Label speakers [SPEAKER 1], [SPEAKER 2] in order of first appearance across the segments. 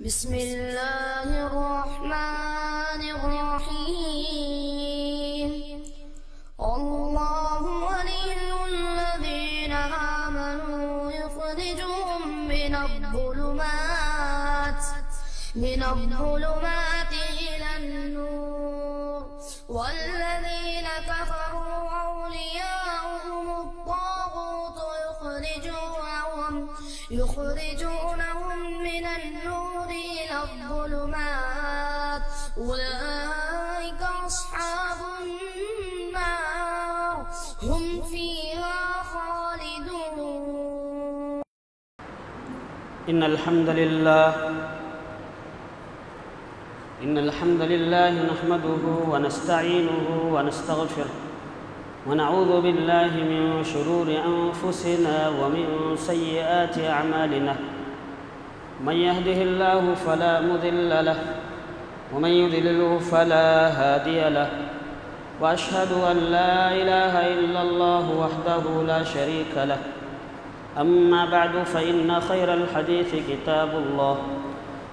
[SPEAKER 1] بسم الله الرحمن الرحيم الله ولي الذين آمنوا يخرجهم من الظلمات إلى النور والذين كفروا أولياؤهم الطاغوت يخرجونهم من النور إلى الظلمات أولئك أصحاب النار هم فيها خالدون.
[SPEAKER 2] إن الحمد لله نحمده ونستعينه ونستغفره ونعوذ بالله من شرور أنفسنا ومن سيئات أعمالنا من يهده الله فلا مضل له ومن يضلله فلا هادي له وأشهد أن لا إله إلا الله وحده لا شريك له. أما بعد فإن خير الحديث كتاب الله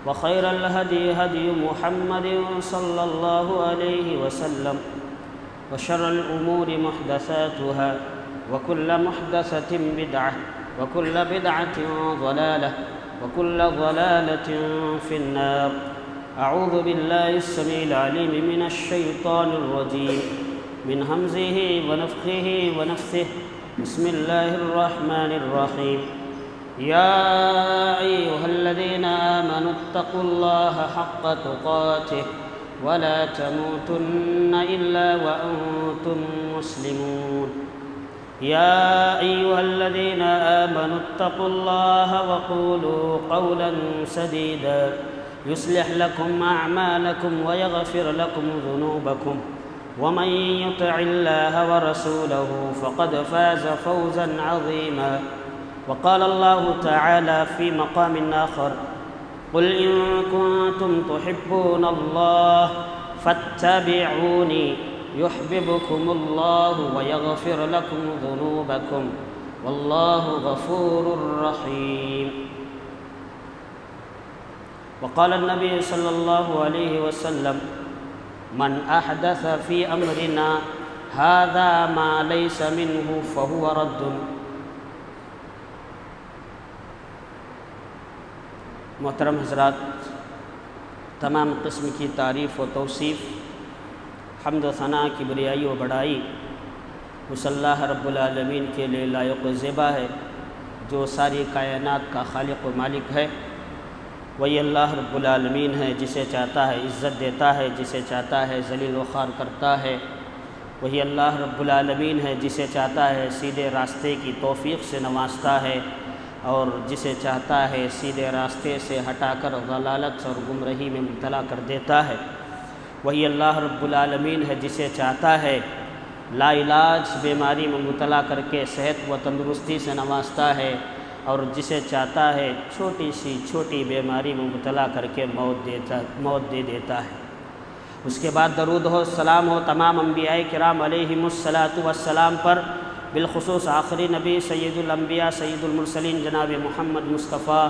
[SPEAKER 2] وخير الهدي هدي محمد صلى الله عليه وسلم وشر الأمور محدثاتها وكل محدثة بدعة وكل بدعة ضلالة وكل ضلالة في النار. أعوذ بالله السميع العليم من الشيطان الرجيم من همزه ونفخه ونفثه. بسم الله الرحمن الرحيم. يا أيها الذين آمنوا اتقوا الله حق تقاته ولا تموتن إلا وأنتم مسلمون. يا أيها الذين آمنوا اتقوا الله وقولوا قولا سديدا يصلح لكم أعمالكم ويغفر لكم ذنوبكم ومن يطع الله ورسوله فقد فاز فوزا عظيما. وقال الله تعالى في مقام آخر قل إن كنتم تحبون الله فاتبعوني يحببكم الله ويغفر لكم ذنوبكم والله غفور رحيم. وقال النبي صلى الله عليه وسلم من أحدث في أمرنا هذا ما ليس منه فهو رد. محترم حضرات، تمام قسم کی تعریف و توصیف، حمد و ثناء، کبریائی و بڑائی اس اللہ رب العالمین کے لیے لائق و زیبا ہے جو ساری کائنات کا خالق و مالک ہے. وہی اللہ رب العالمین ہے جسے چاہتا ہے عزت دیتا ہے، جسے چاہتا ہے ذلیل و خوار کرتا ہے. وہی اللہ رب العالمین ہے جسے چاہتا ہے سیدھے راستے کی توفیق سے نوازتا ہے اور جسے چاہتا ہے سیدھے راستے سے ہٹا کر ضلالت اور گمراہی میں مبتلا کر دیتا ہے. وہی اللہ رب العالمین ہے جسے چاہتا ہے لا علاج بیماری میں مبتلا کر کے صحت و تندرستی سے نوازتا ہے اور جسے چاہتا ہے چھوٹی سی چھوٹی بیماری میں مبتلا کر کے موت دے دیتا ہے. اس کے بعد درود ہو، سلام ہو تمام انبیاء کرام علیہم الصلاۃ والسلام پر، بالخصوص آخری نبی سید الانبیاء سید المرسلین جناب محمد مصطفیٰ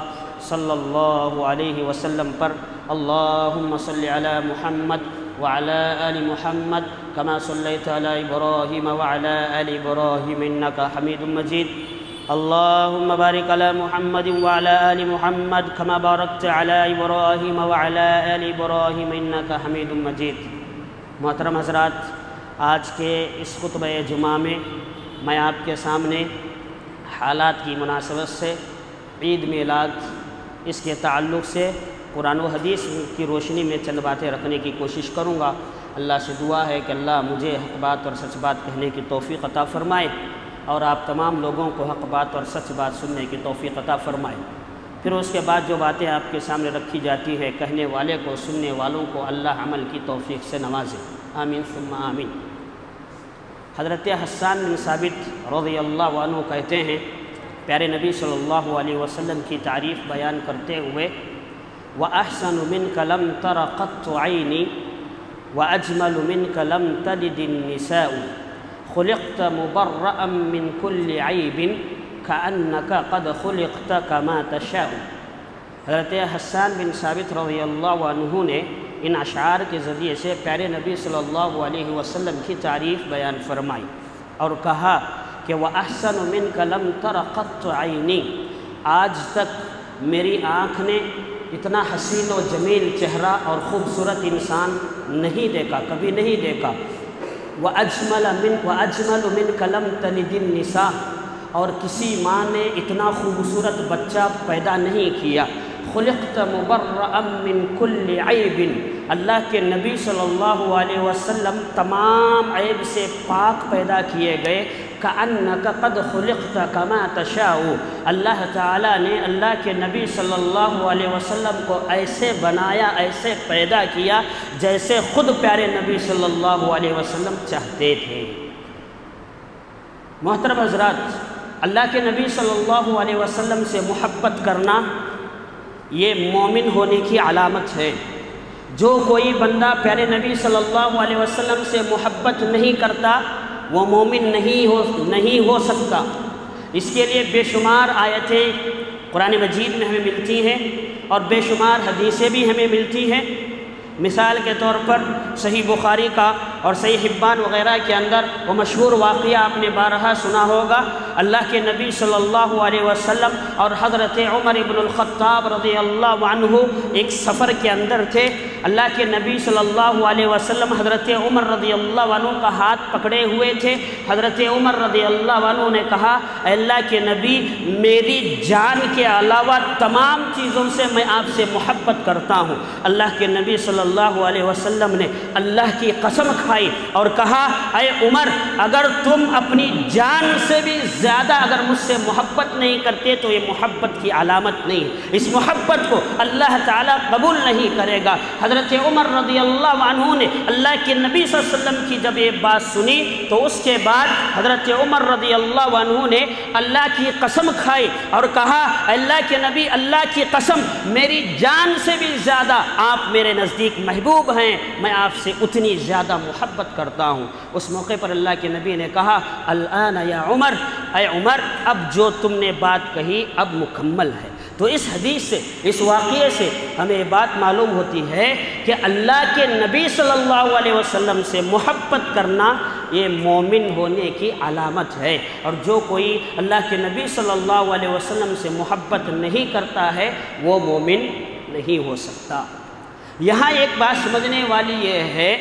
[SPEAKER 2] صلی اللہ علیہ وسلم پر. اللہم صلی علی محمد وعلی آل محمد کما صلیت علی ابراہیم وعلی آل ابراہیم انکا حمید مجید. اللہم بارک علی محمد وعلی آل محمد کما بارکت علی ابراہیم وعلی آل ابراہیم انکا حمید مجید. محترم حضرات، آج کے اس خطبہ جمعہ میں میں آپ کے سامنے حالات کی مناسبت سے عید میلاد، اس کے تعلق سے قرآن و حدیث کی روشنی میں چند باتیں رکھنے کی کوشش کروں گا. اللہ سے دعا ہے کہ اللہ مجھے حق بات اور سچ بات کہنے کی توفیق عطا فرمائے اور آپ تمام لوگوں کو حق بات اور سچ بات سننے کی توفیق عطا فرمائے. پھر اس کے بعد جو باتیں آپ کے سامنے رکھی جاتی ہے، کہنے والے کو، سننے والوں کو اللہ عمل کی توفیق سے نوازے. آمین ثم آمین. حضرت حسان بن ثابت رضی اللہ عنہ کہتے ہیں، پیارے نبی صلی اللہ علیہ وسلم کی تعریف بیان کرتے ہوئے، وَأَحْسَنُ مِنْكَ لَمْ تَرَ قَطُّ عَيْنِي وَأَجْمَلُ مِنْكَ لَمْ تَلِدِ النِّسَاءُ خُلِقْتَ مُبَرَّأً مِنْ كُلِّ عَيْبٍ كأنك قد خلقت كما تشاء. حضرت حسان بن ثابت رضی اللہ عنہ نے ان اشعار کے ذریعے سے پیارے نبی صلی اللہ علیہ وسلم کی تعریف بیان فرمائی اور کہا کہ وَأَحْسَنُ مِنْكَ لَمْ تَرَ قَطُّ عَيْنِي، آج تک میری آنکھ نے اتنا حسین و جمیل چہرہ اور خوبصورت انسان نہیں دیکھا، کبھی نہیں دیکھا۔ وَأَجْمَلُ مِنْكَ لَمْ تَلِدِ النِّسَاء، اور کسی ماں نے اتنا خوبصورت بچہ پیدا نہیں کیا۔ خلقت مبرأ من کل عیب، اللہ کے نبی صلی اللہ علیہ وسلم تمام عیب سے پاک پیدا کیے گئے۔ کأنک قد خلقت کما تشاء، اللہ تعالیٰ نے اللہ کے نبی صلی اللہ علیہ وسلم کو ایسے بنایا، ایسے پیدا کیا جیسے خود پیارے نبی صلی اللہ علیہ وسلم چاہتے تھے۔ محترم حضرات، اللہ کے نبی صلی اللہ علیہ وسلم سے محبت کرنا یہ مومن ہونے کی علامت ہے۔ جو کوئی بندہ پیارے نبی صلی اللہ علیہ وسلم سے محبت نہیں کرتا وہ مومن نہیں ہو سکتا۔ اس کے لیے بے شمار آیتیں قرآن مجید میں ہمیں ملتی ہیں اور بے شمار حدیثیں بھی ہمیں ملتی ہیں۔ مثال کے طور پر صحیح بخاری کا اور صحیح حبان وغیرہ کے اندر وہ مشہور واقعہ آپ نے بارہا سنا ہوگا، اللہ کے نبی صلی اللہ علیہ وسلم اور حضرت عمر ابن الخطاب رضی اللہ عنہ ایک سفر کے اندر تھے۔ اللہ کے نبی صلی اللہ علیہ وسلم حضرت عمر رضی اللہ عنہ کا ہاتھ پکڑے ہوئے تھے۔ حضرت عمر رضی اللہ عنہ نے کہا، اے اللہ کے نبی، میری جان کے علاوہ تمام چیزوں سے میں آپ سے محبت کرتا ہوں۔ اللہ کے نبی صلی اللہ علیہ وسلم نے اللہ کی قسم کھائی اور کہا، اے عمر، اگر تم اپنی جان سے بھی زیادہ اگر مجھ سے محبت نہیں کرتے تو یہ محبت کی علامت نہیں، اس محبت کو اللہ تعالیٰ قبول نہیں کرے گا۔ حضرت عمر رضی اللہ عنہ نے اللہ کے نبی صلی اللہ علیہ وسلم کی جب یہ بات سنی تو اس کے بعد حضرت عمر رضی اللہ عنہ نے اللہ کی قسم کھائی اور کہا، اللہ کے نبی، اللہ کی قسم، میری جان سے بھی زیادہ آپ میرے نزدیک محبوب ہیں، میں آپ سے اتنی زیادہ محبت کرتا ہوں۔ اس موقع پر اللہ کے نبی نے کہا، الآن یا عمر، اے عمر، اب جو تم نے بات کہی اب مکمل ہے۔ تو اس حدیث سے، اس واقعے سے ہمیں یہ بات معلوم ہوتی ہے کہ اللہ کے نبی صلی اللہ علیہ وسلم سے محبت کرنا یہ مومن ہونے کی علامت ہے، اور جو کوئی اللہ کے نبی صلی اللہ علیہ وسلم سے محبت نہیں کرتا ہے وہ مومن نہیں ہو سکتا۔ یہاں ایک بات سمجھنے والی یہ ہے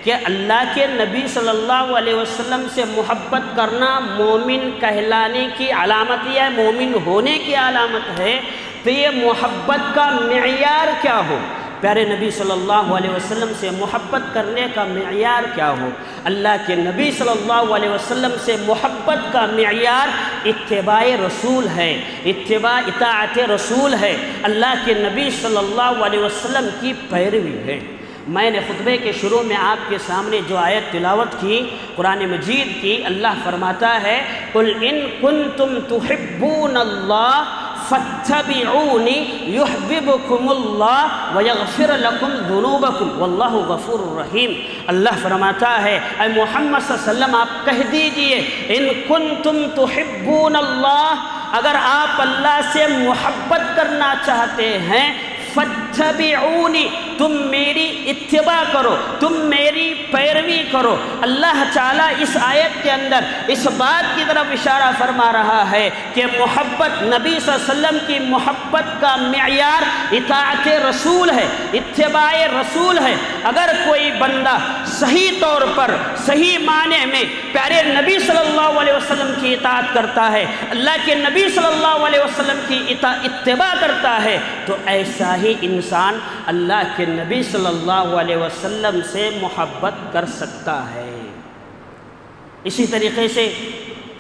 [SPEAKER 2] کہ اللہ کے نبی صلی اللہ علیہ وسلم سے محبت کرنا مومن کہلانے کی علامت یا مومن ہونے کی علامت ہے، تو یہ محبت کا معیار کیا ہو؟ پیارے نبی صلی اللہ علیہ وسلم سے محبت کرنے کا معیار کیا ہو؟ اللہ کے نبی صلی اللہ علیہ وسلم سے محبت کا معیار اتباع رسول ہے، اطاعت رسول ہے، اللہ کے نبی صلی اللہ علیہ وسلم کی پیروی ہے۔ میں نے خطبے کے شروع میں آپ کے سامنے جو آیت تلاوت کی قرآن مجید کی، اللہ فرماتا ہے، قُلْ إِن كُنتُمْ تُحِبُّونَ اللَّهَ فَاتَّبِعُونِ يُحْبِبُكُمُ اللَّهُ وَيَغْفِرْ لَكُمْ ذُنُوبَكُمْ وَاللَّهُ غَفُورٌ رَحِيمٌ۔ اللہ فرماتا ہے، اے محمد صلی اللہ علیہ وسلم آپ کہہ دیجئے، ان کنتم تحبون اللہ، اگر آپ اللہ سے محبت کرنا چاہتے ہیں، فَاتَّبِعُونِ، تم میری اتباع کرو، تم میری پیروی کرو۔ اللہ تعالیٰ اس آیت کے اندر اس بات کی طرف اشارہ فرما رہا ہے کہ محبت، نبی صلی اللہ علیہ وسلم کی محبت کا معیار اطاعت رسول ہے، اتباع رسول ہے۔ اگر کوئی بندہ صحیح طور پر، صحیح معنی میں پیارے نبی صلی اللہ علیہ وسلم کی اطاعت کرتا ہے، اللہ کے نبی صلی اللہ علیہ وسلم کی اتباع کرتا ہے، تو ایسا ہی انسان اللہ کے نبی صلی اللہ علیہ وسلم سے محبت کر سکتا ہے۔ اسی طریقے سے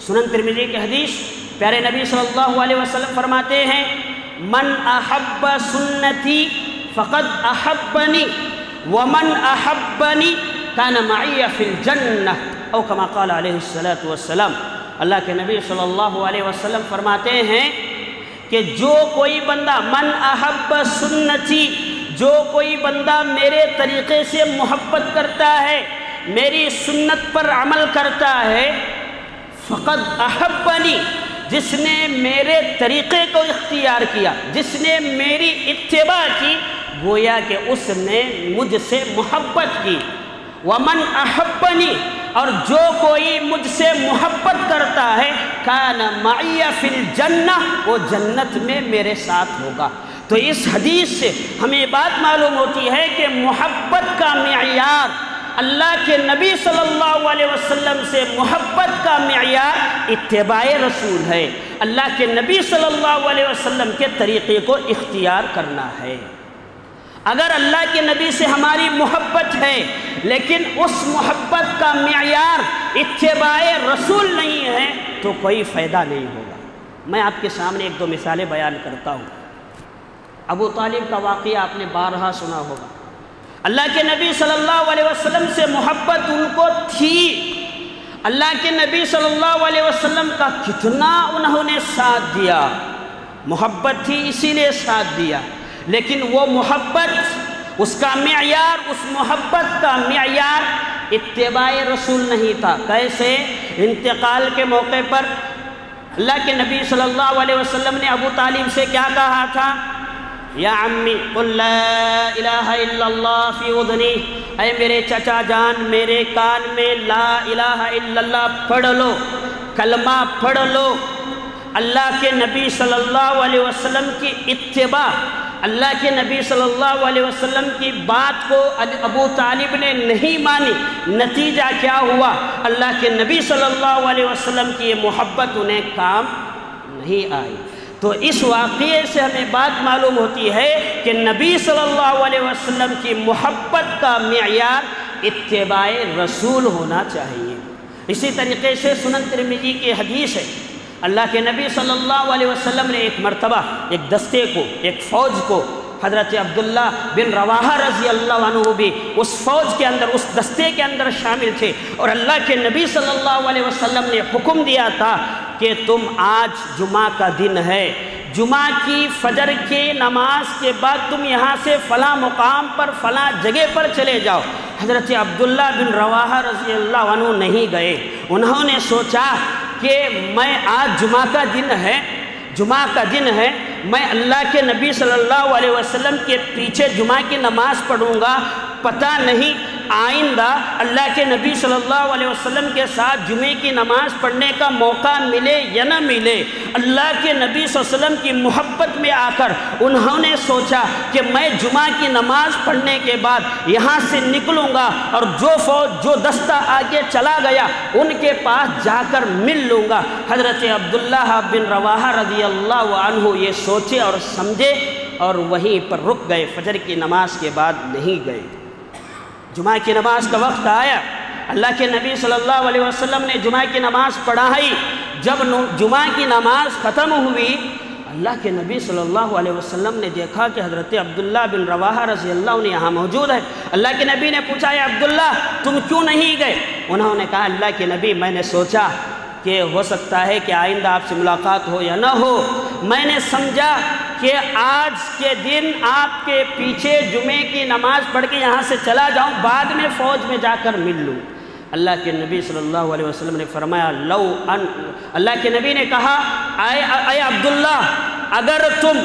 [SPEAKER 2] سنن ترمذی کی حدیث، پیارے نبی صلی اللہ علیہ وسلم فرماتے ہیں، من احب سنتی فقد احبنی ومن احبنی کان معی فی الجنہ، او کما قال علیہ الصلاۃ والسلام۔ اللہ کے نبی صلی اللہ علیہ وسلم فرماتے ہیں کہ جو کوئی بندہ، من احب سنتی، جو کوئی بندہ میرے طریقے سے محبت کرتا ہے، میری سنت پر عمل کرتا ہے، فقد احبنی، جس نے میرے طریقے کو اختیار کیا، جس نے میری اتباع کی، گویا کہ اس نے مجھ سے محبت کی۔ وَمَنْ أَحَبَّنِي، اور جو کوئی مجھ سے محبت کرتا ہے، كَانَ مَعِيَ فِي الْجَنَّةِ، وہ جنت میں میرے ساتھ ہوگا۔ تو اس حدیث سے ہمیں بات معلوم ہوتی ہے کہ محبت کا معیار، اللہ کے نبی صلی اللہ علیہ وسلم سے محبت کا معیار اتباع رسول ہے، اللہ کے نبی صلی اللہ علیہ وسلم کے طریقے کو اختیار کرنا ہے۔ اگر اللہ کے نبی سے ہماری محبت ہے لیکن اس محبت کا معیار اتباع رسول نہیں ہے تو کوئی فائدہ نہیں ہوگا۔ میں آپ کے سامنے ایک دو مثالیں بیان کرتا ہوں۔ ابو طالب کا واقعہ آپ نے بارہا سنا ہوگا۔ اللہ کے نبی صلی اللہ علیہ وسلم سے محبت ان کو تھی، اللہ کے نبی صلی اللہ علیہ وسلم کا کتنا انہوں نے ساتھ دیا، محبت تھی اسی لیے ساتھ دیا، لیکن وہ محبت، اس کا معیار، اس محبت کا معیار اتباع رسول نہیں تھا۔ کیسے؟ انتقال کے موقع پر اللہ کے نبی صلی اللہ علیہ وسلم نے ابو طالب سے کیا کہا تھا؟ یا عمی قل لا الہ الا اللہ فی اذنی، اے میرے چچا جان میرے کان میں لا الہ الا اللہ پڑھ لو، کلمہ پڑھ لو۔ اللہ کے نبی صلی اللہ علیہ وسلم کی اتباع، اللہ کے نبی صلی اللہ علیہ وسلم کی بات کو ابو طالب نے نہیں مانی، نتیجہ کیا ہوا؟ اللہ کے نبی صلی اللہ علیہ وسلم کی یہ محبت انہیں کام نہیں آئی۔ تو اس واقعے سے ہمیں بات معلوم ہوتی ہے کہ نبی صلی اللہ علیہ وسلم کی محبت کا معیار اتباع رسول ہونا چاہیے۔ اسی طریقے سے سنن ترمذی کی حدیث ہے، اللہ کے نبی صلی اللہ علیہ وسلم نے ایک مرتبہ ایک دستے کو، ایک فوج کو، حضرت عبداللہ بن رواحہ رضی اللہ عنہ بھی اس فوج کے اندر، اس دستے کے اندر شامل تھے، اور اللہ کے نبی صلی اللہ علیہ وسلم نے حکم دیا تھا کہ تم آج جمعہ کا دن ہے، جمعہ کی فجر کی نماز کے بعد تم یہاں سے فلاں مقام پر فلاں جگہ پر چلے جاؤ۔ حضرت عبداللہ بن رواحہ رضی اللہ عنہ نہیں گئے، انہوں نے سوچا کہ میں آج جمعہ کا دن ہے، جمعہ کا دن ہے، میں اللہ کے نبی صلی اللہ علیہ وسلم کے پیچھے جمعہ کی نماز پڑھوں گا، پتہ نہیں آئندہ اللہ کے نبی صلی اللہ علیہ وسلم کے ساتھ جمعے کی نماز پڑھنے کا موقع ملے یا نہ ملے۔ اللہ کے نبی صلی اللہ علیہ وسلم کی محبت میں آ کر انہوں نے سوچا کہ میں جمعہ کی نماز پڑھنے کے بعد یہاں سے نکلوں گا اور جو فوج، جو دستہ آگے چلا گیا ان کے پاس جا کر مل لوں گا۔ حضرت عبداللہ بن رواحہ رضی اللہ عنہ یہ سوچے اور سمجھے اور وہیں پر رک گئے، فجر کی نماز کے بعد نہیں گئے۔ جمعہ کی نماز کا وقت آیا، اللہ کے نبی صلی اللہ علیہ وسلم نے جمعہ کی نماز پڑھائی۔ جب جمعہ کی نماز ختم ہوئی، اللہ کے نبی صلی اللہ علیہ وسلم نے دیکھا کہ حضرت عبداللہ بن رواحہ رضی اللہ عنہ یہاں موجود ہے۔ اللہ کے نبی نے پوچھا، اے عبداللہ تم کیوں نہیں گئے؟ انہوں نے کہا، اللہ کے نبی میں نے سوچا کہ ہو سکتا ہے کہ آئندہ آپ سے ملاقات ہو یا نہ ہو، میں نے سمجھا کہ آج کے دن آپ کے پیچھے جمعے کی نماز پڑھ کے یہاں سے چلا جاؤں، بعد میں فوج میں جا کر مل لوں۔ اللہ کے نبی صلی اللہ علیہ وسلم نے فرمایا اللہ کے نبی نے کہا، اے عبداللہ اگر تم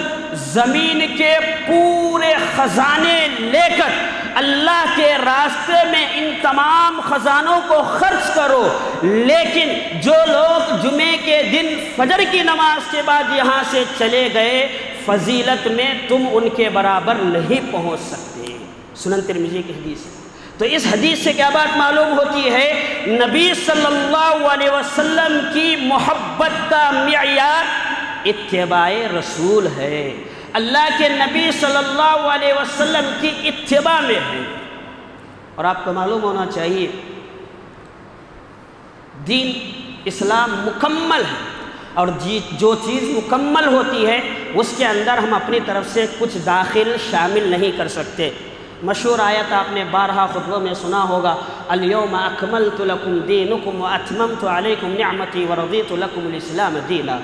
[SPEAKER 2] زمین کے پورے خزانے لے کر اللہ کے راستے میں ان تمام خزانوں کو خرچ کرو، لیکن جو لوگ جمعے کے دن فجر کی نماز کے بعد یہاں سے چلے گئے، فضیلت میں تم ان کے برابر نہیں پہنچ سکتے۔ سنن ترمذی کی حدیث ہے۔ تو اس حدیث سے کیا بات معلوم ہوتی ہے؟ نبی صلی اللہ علیہ وسلم کی محبت کا معیار اتباع رسول ہے، اللہ کے نبی صلی اللہ علیہ وسلم کی اتباع میں ہے۔ اور آپ کو معلوم ہونا چاہیے دین اسلام مکمل ہے، اور جو چیز مکمل ہوتی ہے اس کے اندر ہم اپنی طرف سے کچھ داخل شامل نہیں کر سکتے۔ مشہور آیت آپ نے بارہا خطبوں میں سنا ہوگا، الیوم اکملت لکم دینکم واتممت علیکم نعمتی ورضیت لکم الاسلام دینا۔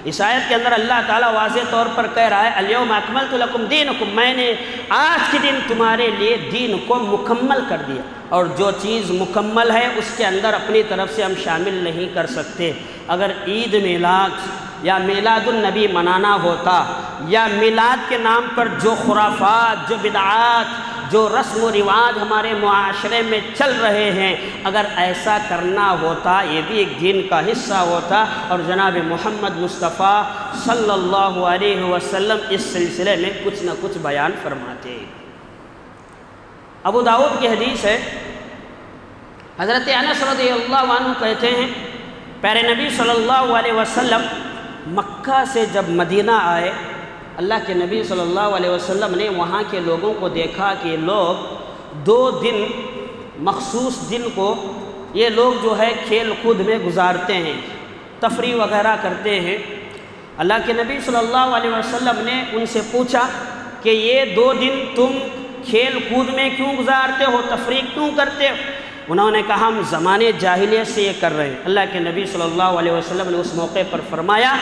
[SPEAKER 2] اس آیت کے اندر اللہ تعالیٰ واضح طور پر کہہ رہا ہے، الیوم اکملت لکم دینکم، میں نے آج کے دن تمہارے لیے دین کو مکمل کر دیا، اور جو چیز مکمل ہے اس کے اندر اپنی طرف سے ہم شامل نہیں کر سکتے۔ اگر عید میلاد یا میلاد النبی منانا ہوتا، یا میلاد کے نام پر جو خرافات، جو بدعات، جو رسم و رواج ہمارے معاشرے میں چل رہے ہیں، اگر ایسا کرنا ہوتا یہ بھی ایک دین کا حصہ ہوتا، اور جناب محمد مصطفیٰ صلی اللہ علیہ وسلم اس سلسلے میں کچھ نہ کچھ بیان فرماتے۔ ابو داؤد کی حدیث ہے، حضرت انس رضی اللہ عنہ کہتے ہیں پیارے نبی صلی اللہ علیہ وسلم مکہ سے جب مدینہ آئے، اللہ کے نبی صلی اللہ علیہ وسلم نے وہاں کے لوگوں کو دیکھا کہ لوگ 2 دن مخصوص دن کو یہ لوگ جو ہے کھیل کود میں گزارتے ہیں، تفریح وغیرہ کرتے ہیں۔ اللہ کے نبی صلی اللہ علیہ وسلم نے ان سے پوچھا کہ یہ 2 دن تم کھیل کود میں کیوں گزارتے ہو، تفریح کیوں کرتے ہو؟ انہوں نے کہا ہم زمانے جاہلیت سے یہ کر رہے ہیں۔ اللہ کے نبی صلی اللہ علیہ وسلم نے اس موقع پر فرمایا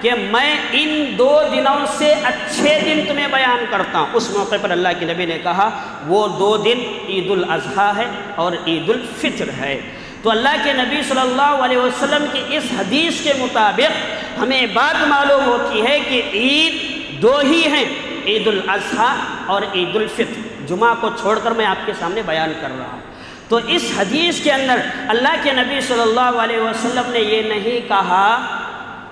[SPEAKER 2] کہ میں ان 2 دنوں سے اچھے دن تمہیں بیان کرتا ہوں۔ اس موقع پر اللہ کے نبی نے کہا وہ 2 دن عید الاضحیٰ ہے اور عید الفطر ہے۔ تو اللہ کے نبی صلی اللہ علیہ وسلم کی اس حدیث کے مطابق ہمیں بات معلوم ہوتی ہے کہ عید 2 ہی ہیں، عید الاضحیٰ اور عید الفطر۔ جمعہ کو چھوڑ کر میں آپ کے سامنے بیان کر رہا ہوں۔ تو اس حدیث کے اندر اللہ کے نبی صلی اللہ علیہ وسلم نے یہ نہیں کہا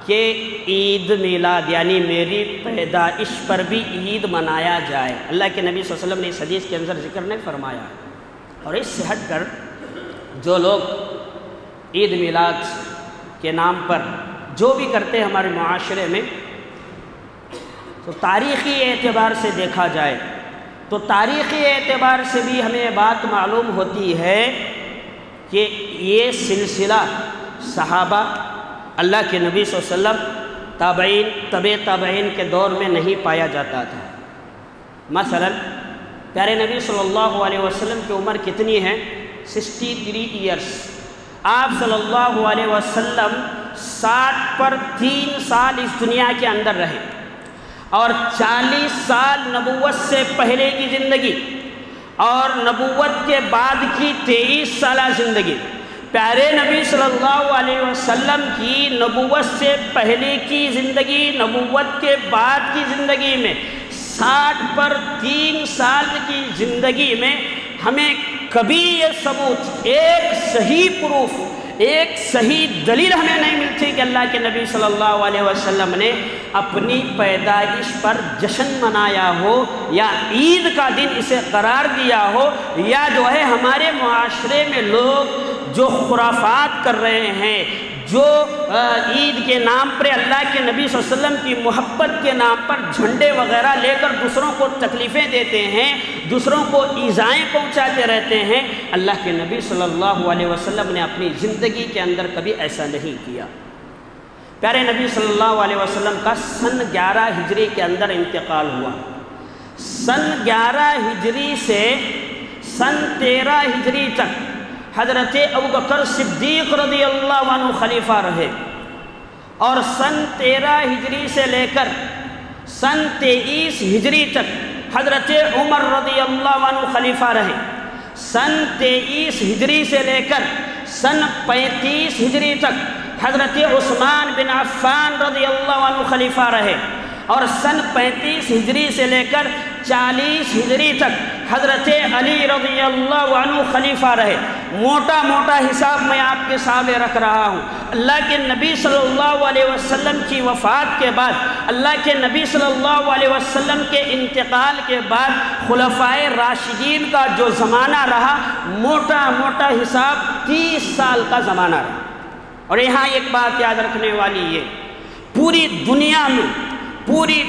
[SPEAKER 2] کہ عید میلاد یعنی میری پیدائش پر بھی عید منایا جائے۔ اللہ کے نبی صلی اللہ علیہ وسلم نے اس حدیث کے اندر ذکر نہیں فرمایا۔ اور اس سے ہٹ کر جو لوگ عید میلاد کے نام پر جو بھی کرتے ہیں ہمارے معاشرے میں، تو تاریخی اعتبار سے دیکھا جائے تو تاریخی اعتبار سے بھی ہمیں بات معلوم ہوتی ہے کہ یہ سلسلہ صحابہ، اللہ کے نبی صلی اللہ علیہ وسلم، تابعین، تبع تابعین کے دور میں نہیں پایا جاتا تھا۔ مثلا پیارے نبی صلی اللہ علیہ وسلم کی عمر کتنی ہے؟ 63 ایئرس۔ آپ صلی اللہ علیہ وسلم 60 پر 3 سال اس دنیا کے اندر رہے، اور 40 سال نبوت سے پہلے کی زندگی اور نبوت کے بعد کی 23 سالہ زندگی۔ پیارے نبی صلی اللہ علیہ وسلم کی نبوت سے پہلے کی زندگی، نبوت کے بعد کی زندگی میں 60 پر 3 سال کی زندگی میں ہمیں کبھی یہ ثبوت، ایک صحیح پروف، ایک صحیح دلیل ہمیں نہیں ملتی کہ اللہ کے نبی صلی اللہ علیہ وسلم نے اپنی پیدائش پر جشن منایا ہو، یا عید کا دن اسے قرار دیا ہو، یا جو ہے ہمارے معاشرے میں لوگ جو خرافات کر رہے ہیں، جو عید کے نام پر اللہ کے نبی صلی اللہ علیہ وسلم کی محبت کے نام پر جھنڈے وغیرہ لے کر دوسروں کو تکلیفیں دیتے ہیں، دوسروں کو ایذائیں پہنچاتے رہتے ہیں۔ اللہ کے نبی صلی اللہ علیہ وسلم نے اپنی زندگی کے اندر کبھی ایسا نہیں کیا۔ پیارے نبی صلی اللہ علیہ وسلم کا سن 11 ہجری کے اندر انتقال ہوا۔ سن 11 ہجری سے سن 13 ہجری تک حضرت ابوبکر صدیق رضی اللہ عنہ خلیفہ رہے، اور سن 13 ہجری سے لے کر سن 23 ہجری تک حضرت عمر رضی اللہ عنہ خلیفہ رہے۔ سن 23 ہجری سے لے کر سن 35 ہجری تک حضرت عثمان بن عفان رضی اللہ عنہ خلیفہ رہے، اور سن 35 ہجری سے لے کر 40 ہجری تک حضرت علی رضی اللہ عنہ خلیفہ رہے۔ موٹا موٹا حساب میں آپ کے سامنے رکھ رہا ہوں۔ اللہ کے نبی صلی اللہ علیہ وسلم کی وفات کے بعد، اللہ کے نبی صلی اللہ علیہ وسلم کے انتقال کے بعد خلفائے راشدین کا جو زمانہ رہا، موٹا موٹا حساب 30 سال کا زمانہ رہا۔ اور یہاں ایک بات یاد رکھنے والی یہ، پوری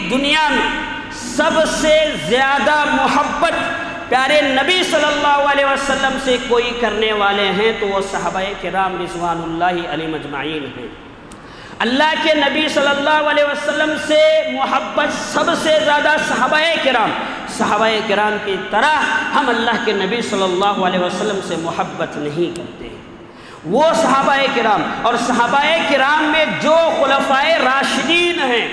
[SPEAKER 2] دنیا میں سب سے زیادہ محبت پیارے نبی صلی اللہ علیہ وسلم سے کوئی کرنے والے ہیں تو وہ صحابہ کرام رضوان اللہ علیہم اجمعین ہیں۔ اللہ کے نبی صلی اللہ علیہ وسلم سے محبت سب سے زیادہ صحابہ کرام کی طرح ہم اللہ کے نبی صلی اللہ علیہ وسلم سے محبت نہیں کرتے۔ وہ صحابہ کرام، اور صحابہ کرام میں جو خلفائے راشدین ہیں،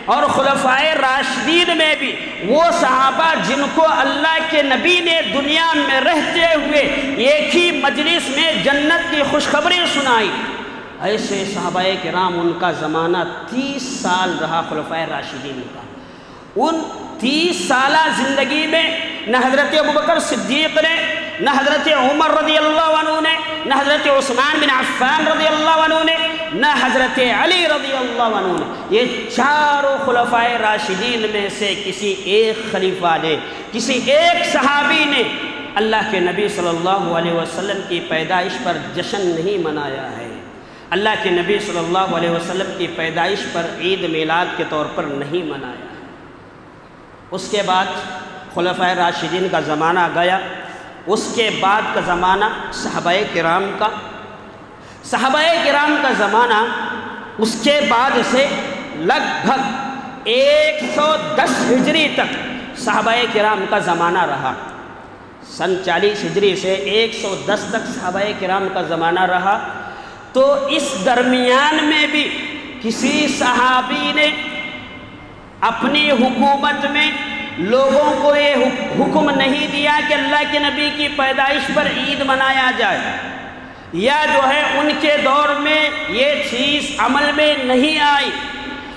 [SPEAKER 2] اور خلفائے راشدین میں بھی وہ صحابہ جن کو اللہ کے نبی نے دنیا میں رہتے ہوئے ایک ہی مجلس میں جنت کی خوشخبری سنائی، ایسے صحابہ کرام ان کا زمانہ 30 سال رہا خلفائے راشدین کا۔ ان 30 سالہ زندگی میں نہ حضرت ابوبکر صدیق نے، نہ حضرت عمر رضی اللہ عنہ نے، نہ حضرت عثمان بن عفان رضی اللہ عنہ نے، نہ حضرت علی رضی اللہ عنہ نے، یہ چاروں خلفائے راشدین میں سے کسی ایک خلیفہ نے، کسی ایک صحابی نے اللہ کے نبی صلی اللہ علیہ وسلم کی پیدائش پر جشن نہیں منایا ہے، اللہ کے نبی صلی اللہ علیہ وسلم کی پیدائش پر عید میلاد کے طور پر نہیں منایا ہے۔ اس کے بعد خلفائے راشدین کا زمانہ گیا، اس کے بعد کا زمانہ صحابہ کرام کا، صحابہ کرام کا زمانہ اس کے بعد سے لگ بھگ 110 ہجری تک صحابہ کرام کا زمانہ رہا۔ سن 40 ہجری سے 110 تک صحابہ کرام کا زمانہ رہا۔ تو اس درمیان میں بھی کسی صحابی نے اپنی حکومت میں لوگوں کو یہ حکم نہیں دیا کہ اللہ کے نبی کی پیدائش پر عید منایا جائے، یا جو ہے ان کے دور میں یہ چیز عمل میں نہیں آئی۔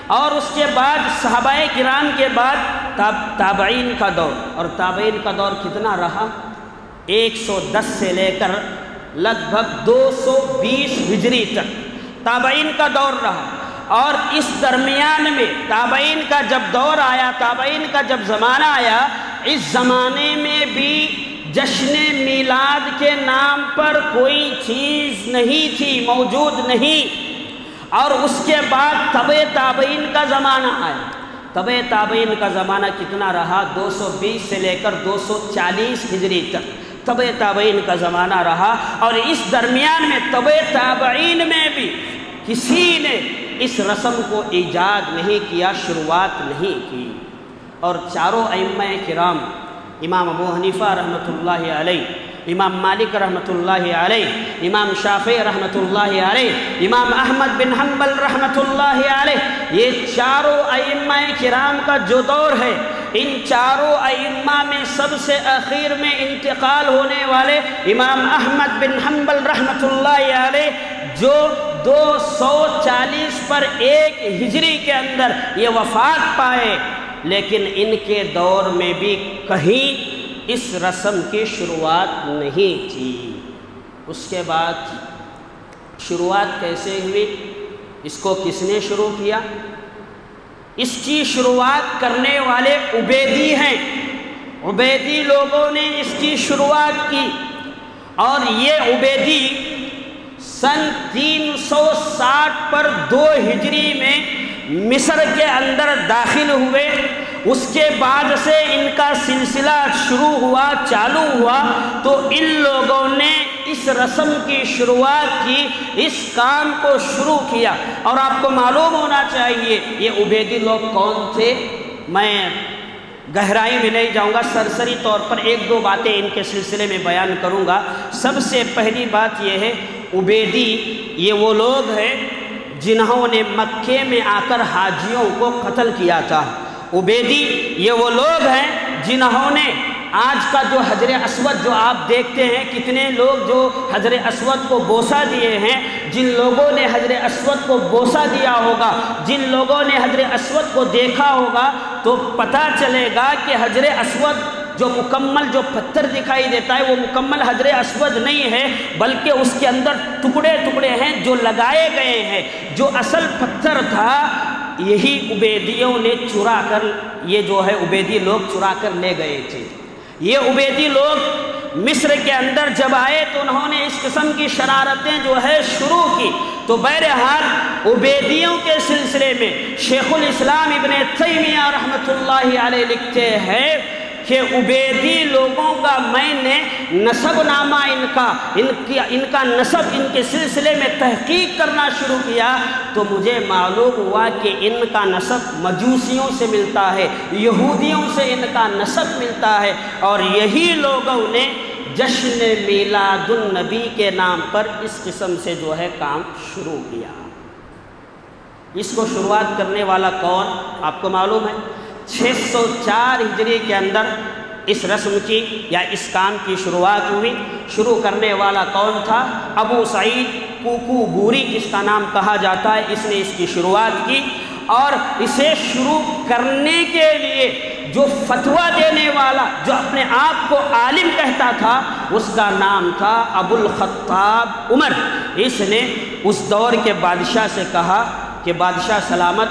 [SPEAKER 2] اور اس کے بعد صحابہ کرام کے بعد تابعین کا دور، اور تابعین کا دور کتنا رہا؟ 110 سے لے کر لگ بھگ 220 ہجری تک تابعین کا دور رہا۔ اور اس درمیان میں تابعین کا جب دور آیا، تابعین کا جب زمانہ آیا، اس زمانے میں بھی جشن میلاد کے نام پر کوئی چیز نہیں تھی، موجود نہیں۔ اور اس کے بعد تبع تابعین کا زمانہ آیا۔ تبع تابعین کا زمانہ کتنا رہا؟ 220 سے لے کر 240 ہجری تک تبع تابعین کا زمانہ رہا۔ اور اس درمیان میں تبع تابعین میں بھی کسی نے اس رسم کو ایجاد نہیں کیا، شروعات نہیں کی۔ اور چاروں ائمہ کرام، امام ابو حنیفہ رحمۃ اللہ علیہ، امام مالک رحمۃ اللہ علیہ، امام شافعی رحمۃ اللہ علیہ، امام احمد بن حنبل رحمۃ اللہ علیہ، یہ چاروں ائمہ کرام کا جو دور ہے، ان چاروں ائمہ میں سب سے اخیر میں انتقال ہونے والے امام احمد بن حنبل رحمۃ اللہ علیہ، جو 240 پر 1 ہجری کے اندر یہ وفات پائے، لیکن ان کے دور میں بھی کہیں اس رسم کی شروعات نہیں تھی۔ اس کے بعد شروعات کیسے ہوئی؟ اس کو کس نے شروع کیا؟ اس کی شروعات کرنے والے عبیدی ہیں، عبیدی لوگوں نے اس کی شروعات کی۔ اور یہ عبیدی سن 360 پر 2 ہجری میں مصر کے اندر داخل ہوئے۔ اس کے بعد سے ان کا سلسلہ شروع ہوا، چالو ہوا، تو ان لوگوں نے اس رسم کی شروعات کی، اس کام کو شروع کیا۔ اور آپ کو معلوم ہونا چاہیے یہ عبیدی لوگ کون تھے۔ میں گہرائی میں نہیں جاؤں گا، سرسری طور پر 1-2 باتیں ان کے سلسلے میں بیان کروں گا۔ سب سے پہلی بات یہ ہے، عبیدی یہ وہ لوگ ہیں جنہوں نے مکے میں آ کر حاجیوں کو قتل کیا تھا۔ عبیدی یہ وہ لوگ ہیں جنہوں نے آج کا جو حجر اسود جو آپ دیکھتے ہیں، کتنے لوگ جو حجر اسود کو بوسہ دیے ہیں، جن لوگوں نے حجر اسود کو بوسہ دیا ہوگا، جن لوگوں نے حجر اسود کو دیکھا ہوگا، تو پتہ چلے گا کہ حجر اسود جو مکمل جو پتھر دکھائی دیتا ہے وہ مکمل حجر اسود نہیں ہے، بلکہ اس کے اندر ٹکڑے ٹکڑے ہیں جو لگائے گئے ہیں۔ جو اصل پتھر تھا یہی عبیدیوں نے چرا کر، یہ جو ہے عبیدی لوگ چرا کر لے گئے تھے۔ یہ عبیدی لوگ مصر کے اندر جب آئے تو انہوں نے اس قسم کی شرارتیں جو ہے شروع کی۔ تو بہرحال عبیدیوں کے سلسلے میں شیخ الاسلام ابن تیمیہ رحمۃ اللہ علیہ لکھتے ہیں کہ عبیدی لوگوں کا میں نے نسب نامہ ان کا نسب، ان کے سلسلے میں تحقیق کرنا شروع کیا، تو مجھے معلوم ہوا کہ ان کا نسب مجوسیوں سے ملتا ہے، یہودیوں سے ان کا نسب ملتا ہے۔ اور یہی لوگوں نے جشن میلاد النبی کے نام پر اس قسم سے جو ہے کام شروع کیا۔ اس کو شروعات کرنے والا کون آپ کو معلوم ہے؟ 604 ہجری کے اندر اس رسم کی یا اس کام کی شروعات ہوئی۔ شروع کرنے والا کون تھا؟ ابو سعید کوکو بوری جس کا نام کہا جاتا ہے، اس نے اس کی شروعات کی، اور اسے شروع کرنے کے لیے جو فتویٰ دینے والا، جو اپنے آپ کو عالم کہتا تھا، اس کا نام تھا ابو الخطاب عمر۔ اس نے اس دور کے بادشاہ سے کہا کہ بادشاہ سلامت،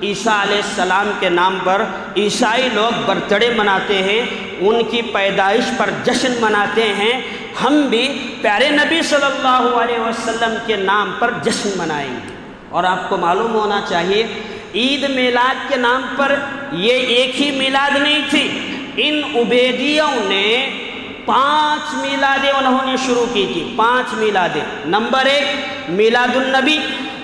[SPEAKER 2] عیسیٰ علیہ السلام کے نام پر عیسائی لوگ برتھڈے مناتے ہیں، ان کی پیدائش پر جشن مناتے ہیں، ہم بھی پیارے نبی صلی اللہ علیہ وسلم کے نام پر جشن منائیں گے۔ اور آپ کو معلوم ہونا چاہیے عید میلاد کے نام پر یہ ایک ہی میلاد نہیں تھی، ان عبیدیوں نے 5 میلادیں انہوں نے شروع کی تھی، 5 میلادیں۔ نمبر 1 میلاد النبی،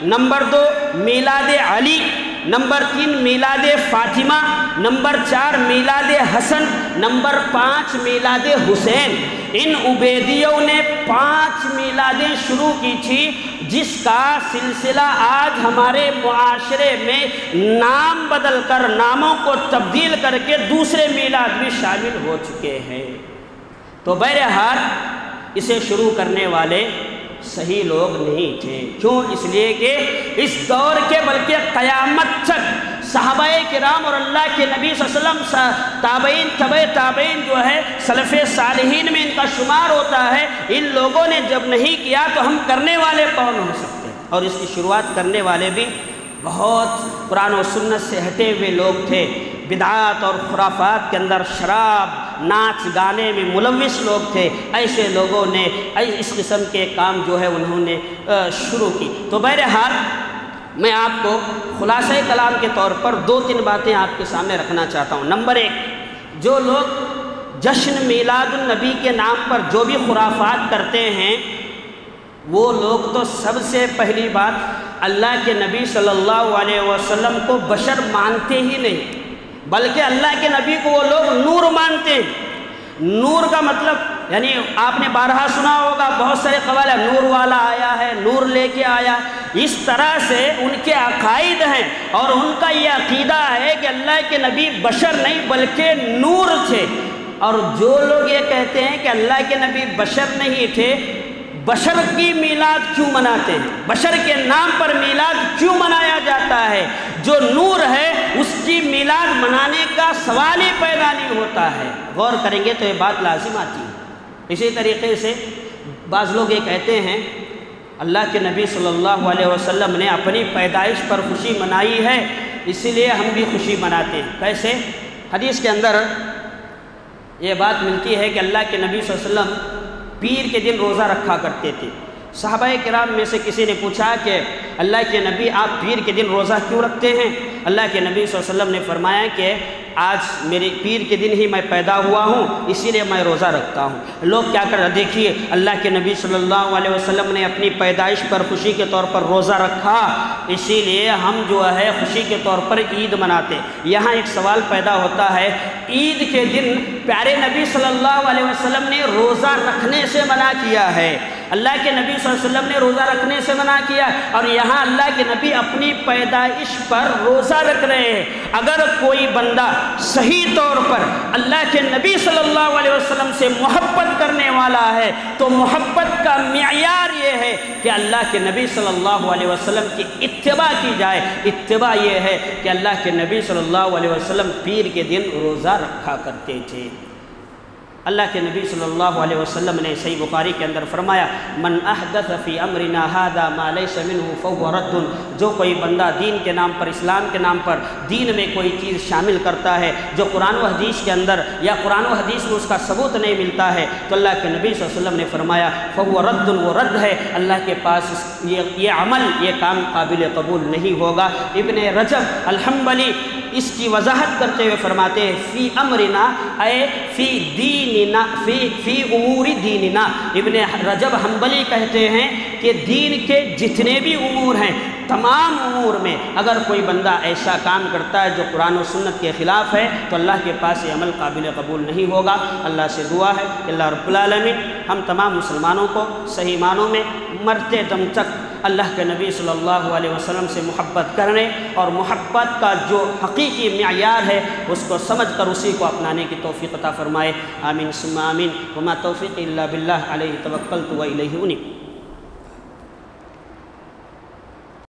[SPEAKER 2] نمبر 2 میلاد علی، نمبر 3 میلاد فاطمہ، نمبر 4 میلاد حسن، نمبر 5 میلاد حسین۔ ان عبیدیوں نے 5 میلادیں شروع کی تھی، جس کا سلسلہ آج ہمارے معاشرے میں نام بدل کر، ناموں کو تبدیل کر کے دوسرے میلاد بھی شامل ہو چکے ہیں۔ تو بہرحال اسے شروع کرنے والے صحیح لوگ نہیں تھے۔ کیوں؟ اس لیے کہ اس دور کے بلکہ قیامت تک صحابہ کرام اور اللہ کے نبی صلی اللہ علیہ وسلم، تابعین، تبع تابعین جو ہے سلف صالحین میں ان کا شمار ہوتا ہے، ان لوگوں نے جب نہیں کیا تو ہم کرنے والے کون ہو سکتے ہیں؟ اور اس کی شروعات کرنے والے بھی بہت قرآن و سنت سے ہٹے ہوئے لوگ تھے، بدعات اور خرافات کے اندر، شراب، ناچ گانے میں ملوث لوگ تھے۔ ایسے لوگوں نے اس قسم کے کام جو ہے انہوں نے شروع کی۔ تو بہرحال میں آپ کو خلاصہ کلام کے طور پر 2-3 باتیں آپ کے سامنے رکھنا چاہتا ہوں۔ نمبر 1، جو لوگ جشن میلاد النبی کے نام پر جو بھی خرافات کرتے ہیں، وہ لوگ تو سب سے پہلی بات اللہ کے نبی صلی اللہ علیہ وسلم کو بشر مانتے ہی نہیں، بلکہ اللہ کے نبی کو وہ لوگ نور مانتے ہیں۔ نور کا مطلب یعنی آپ نے بارہا سنا ہوگا، بہت سارے قوال ہے، نور والا آیا ہے، نور لے کے آیا۔ اس طرح سے ان کے عقائد ہیں، اور ان کا یہ عقیدہ ہے کہ اللہ کے نبی بشر نہیں بلکہ نور تھے۔ اور جو لوگ یہ کہتے ہیں کہ اللہ کے نبی بشر نہیں تھے، بشر کی میلاد کیوں مناتے ہیں؟ بشر کے نام پر میلاد کیوں منایا جاتا ہے؟ جو نور ہے اس کی میلاد منانے کا سوال ہی پیدا نہیں ہوتا ہے۔ غور کریں گے تو یہ بات لازم آتی ہے۔ اسی طریقے سے بعض لوگ یہ کہتے ہیں اللہ کے نبی صلی اللہ علیہ وسلم نے اپنی پیدائش پر خوشی منائی ہے، اسی لیے ہم بھی خوشی مناتے ہیں۔ کیسے؟ حدیث کے اندر یہ بات ملتی ہے کہ اللہ کے نبی صلی اللہ علیہ وسلم پیر کے دن روزہ رکھا کرتے تھے۔ صحابہ کرام میں سے کسی نے پوچھا کہ اللہ کے نبی آپ پیر کے دن روزہ کیوں رکھتے ہیں؟ اللہ کے نبی صلی اللہ علیہ وسلم نے فرمایا کہ آج میری پیر کے دن ہی میں پیدا ہوا ہوں، اسی لیے میں روزہ رکھتا ہوں۔ لوگ کیا کر رہے؟ دیکھیے اللہ کے نبی صلی اللہ علیہ وسلم نے اپنی پیدائش پر خوشی کے طور پر روزہ رکھا، اسی لیے ہم جو ہے خوشی کے طور پر عید مناتے۔ یہاں ایک سوال پیدا ہوتا ہے، عید کے دن پیارے نبی صلی اللہ علیہ وسلم نے روزہ رکھنے سے منع کیا ہے، اللہ کے نبی صلی اللہ علیہ وسلم نے روزہ رکھنے سے منع کیا، اور یہاں اللہ کے نبی اپنی پیدائش پر روزہ رکھ رہے ہیں۔ اگر کوئی بندہ صحیح طور پر اللہ کے نبی صلی اللہ علیہ وسلم سے محبت کرنے والا ہے تو محبت کا معیار یہ ہے کہ اللہ کے نبی صلی اللہ علیہ وسلم کی اتباع کی جائے۔ اتباع یہ ہے کہ اللہ کے نبی صلی اللہ علیہ وسلم پیر کے دن روزہ رکھا کرتے تھے۔ اللہ کے نبی صلی اللہ علیہ وسلم نے صحیح بخاری کے اندر فرمایا، من احدث فی امرنا ھذا ما لیس منہ فہو رد۔ جو کوئی بندہ دین کے نام پر، اسلام کے نام پر دین میں کوئی چیز شامل کرتا ہے جو قرآن و حدیث کے اندر یا قرآن و حدیث میں اس کا ثبوت نہیں ملتا ہے، تو اللہ کے نبی صلی اللہ علیہ وسلم نے فرمایا فہو رد، وہ رد ہے، اللہ کے پاس یہ عمل، یہ کام قابل قبول نہیں ہوگا۔ ابن رجب الحنبلی اس کی وضاحت کرتے ہوئے فرماتے ہیں فی امرنا اے فی دیننا، فی امور دیننا۔ ابن رجب حنبلی کہتے ہیں کہ دین کے جتنے بھی امور ہیں، تمام امور میں اگر کوئی بندہ ایسا کام کرتا ہے جو قرآن و سنت کے خلاف ہے تو اللہ کے پاس یہ عمل قابل قبول نہیں ہوگا۔ اللہ سے دعا ہے کہ اللہ رب العالمین ہم تمام مسلمانوں کو صحیح معنوں میں مرتے دم تک اللہ کے نبی صلی اللہ علیہ وسلم سے محبت کرنے اور محبت کا جو حقیقی معیار ہے اس کو سمجھ کر اسی کو اپنانے کی توفیق عطا فرمائے۔ آمین ثم آمین۔ وما توفیق الا باللہ علیہ توکلت و الیہ انیب۔